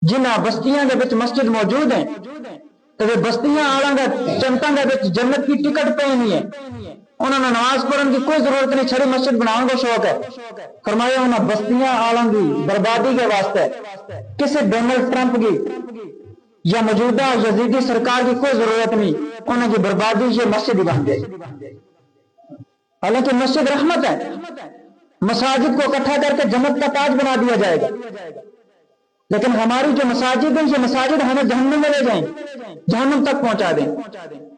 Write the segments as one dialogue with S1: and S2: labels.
S1: جنہ بستیاں دے وچ مسجد موجود ہیں تو وہ بستیاں آلاں دا جنتاں دے وچ جنت کی ٹکٹ پہ نہیں ہے، انہوں نے نماز پڑھن کی کوئی ضرورت نہیں، چھڑی مسجد بناؤں کو شوق ہے۔ فرمایا انہوں بستیاں آلاں دی بربادی کے واسطے کسی ڈونلڈ ٹرمپ کی یا موجودہ یزیدی سرکار کی کوئی ضرورت نہیں، انہوں کی بربادی یہ مسجد ہی بن گئی۔ حالانکہ مسجد رحمت ہے، مساجد کو اکٹھا کر کے جنت کا تاج بنا دیا جائے گا، لیکن ہماری جو مساجد ہیں یہ مساجد ہمیں جہنم میں لے جائیں، جہنم تک پہنچا دیں۔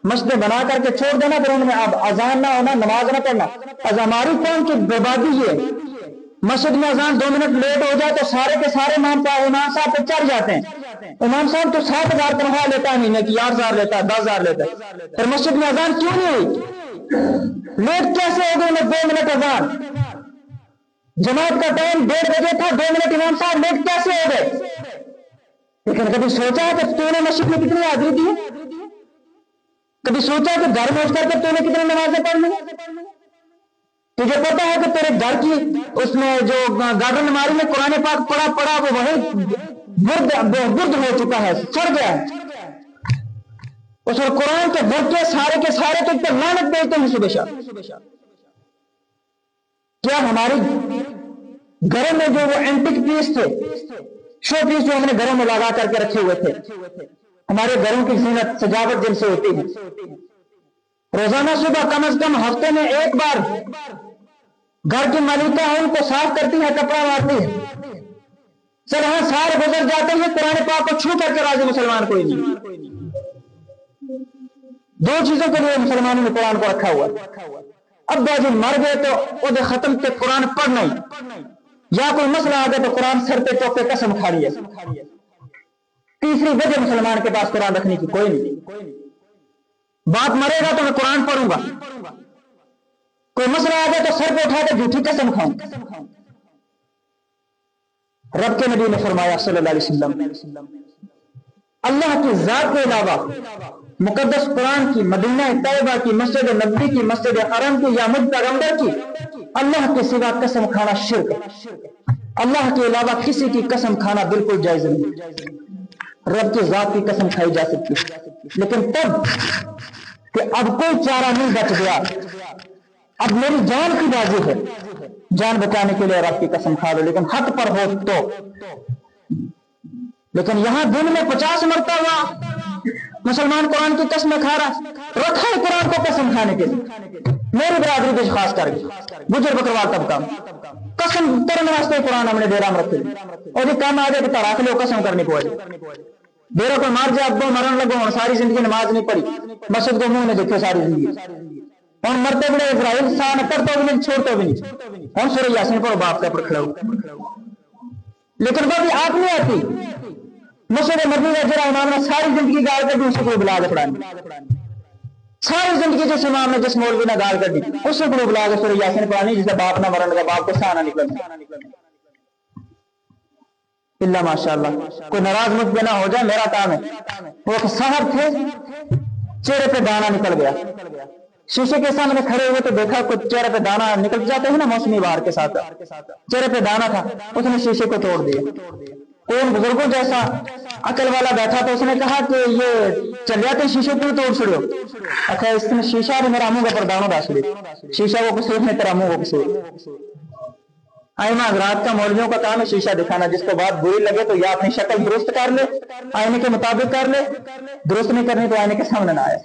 S1: مسجدیں بنا کر کے چھوڑ دینا، پھر ان میں اب اذان نہ ہونا، نماز نہ پڑھنا۔ از ہماری قوم کی بربادی یہ مسجد میں اذان 2 منٹ لیٹ ہو جائے تو سارے کے سارے امام صاحب پہ چڑھ جاتے ہیں۔ امام صاحب تو 7,000 تنخواہ لیتا ہے مہینے کی، 8,000 لیتا ہے، 10,000 لیتا ہے، پھر مسجد میں اذان کیوں نہیں ہوئی؟ لیٹ کیسے ہو گئے 2 منٹ اذان؟ جماعت کا ٹائم 1:30 بجے تھا، 2 منٹ امام صاحب لیٹ کیسے ہو گئے؟ لیکن کبھی سوچا ہے کہ تو نے مسجد میں کتنی حاضری دی؟ کبھی سوچا کہ گھر میں اٹھ کر کے تو نے کتنی نمازیں پڑھ لی؟ تجھے پتا ہے کہ تیرے گھر کی اس میں جو گارڈن الماری میں قرآن پاک پڑا وہ وہی برد ہو چکا ہے، سڑ گیا ہے، اس اور قرآن کے برد کے سارے تجھ پر لعنت بھیجتے ہیں صبح شام۔ کیا ہماری گھروں میں جو وہ اینٹک پیس تھے، شو پیس جو ہم نے گھروں میں لگا کر کے رکھے ہوئے تھے، ہمارے گھروں کی زینت سجاوٹ جن سے ہوتی ہے، روزانہ صبح کم از کم ہفتے میں ایک بار گھر کی مالکہ ہے ان کو صاف کرتی ہے، کپڑا مارتی ہے، سر ہاں سارے گزر جاتے ہیں، قرآن پاک کو چھو کر کے راضی مسلمان کوئی نہیں۔ 2 چیزوں کے لیے مسلمانوں نے قرآن کو رکھا ہوا، ابا جی مر گئے تو وہ ختم کے قرآن پڑھنا ہی، یا کوئی مسئلہ آ گیا تو قرآن سر پہ چوک کے قسم کھا لی ہے۔ تیسری وجہ مسلمان کے پاس قرآن رکھنے کی کوئی نہیں، باپ مرے گا تو میں قرآن پڑھوں گا، کوئی مسئلہ آ گیا تو سر پہ اٹھا کے جھوٹی قسم کھاؤں۔ رب کے نبی نے فرمایا صلی اللہ علیہ وسلم، اللہ کی ذات کے علاوہ مقدس قرآن کی، مدینہ طیبہ کی، مسجد نبوی کی، مسجد حرم کی یا مجھ پیغمبر کی، اللہ کے سوا قسم کھانا شرک ہے۔ اللہ کے علاوہ کسی کی قسم کھانا بالکل جائز نہیں، رب کی ذات کی قسم کھائی جا سکتی ہے، لیکن تب کہ اب کوئی چارہ نہیں بچ گیا، اب میری جان کی بازی ہے، جان بچانے کے لیے رب کی قسم کھا لو، لیکن حق پر ہو تو۔ لیکن یہاں دن میں 50 مرتبہ مسلمان قرآن کی قسم کھا رہا، رکھا ہے قرآن کو قسم کھانے کے لیے۔ میری برادری پہ خاص کر گجر بکروال طبقہ قسم کرنے واسطے قرآن ہم نے ڈیرا میں رکھے، اور یہ کام آ جائے کہ رکھ لو قسم کرنی پڑے، ڈیرا کو مار جائے ابو مرن لگو اور ساری زندگی نماز نہیں پڑھی، مسجد کو منہ نے دیکھے ساری زندگی، اور مرتے بڑے اسرائیل سان کرتے بھی نہیں چھوڑتے بھی نہیں، اور سورہ یاسین پڑھو باپ کا پڑھ کھڑا ہو، لیکن وہ بھی آپ نہیں آتی۔ مسجد مدینہ جرا امام نے ساری زندگی گال کر دی، اسے کوئی بلا کے پڑھانی، ساری زندگی جس امام نے جس مولوی نے گال کر دی اسے کوئی بلا کے سورہ یاسین پڑھانی، جسے باپ نہ مرن لگا، باپ کو سانہ نکلنا اللہ ماشاءاللہ۔ کوئی ناراض مجھ پہ نہ ہو جائے، میرا کام ہے۔ وہ سحر تھے، چہرے پہ دانا نکل گیا، شیشے کے سامنے کھڑے ہوئے تو دیکھا کچھ چہرے پہ دانا نکل جاتے ہیں نا موسمی بہار کے ساتھ، چہرے پہ دانا تھا، اس نے شیشے کو توڑ دیا۔ کون بزرگوں جیسا عقل والا بیٹھا تو اس نے کہا کہ یہ چلیا تو شیشے کو توڑ چھڑو، اچھا اس نے شیشہ بھی میرا منہ کا پردانوں ڈاس لی، شیشہ وہ قصور نے تیرا منہ کو قصور۔ آئینہ حضرات کا مولویوں کا کام ہے شیشہ دکھانا، جس کو بات بری لگے تو یا اپنی شکل درست کر لے، آئینے کے مطابق کر لے، درست نہیں کرنی تو آئینے کے سامنے نہ آئے۔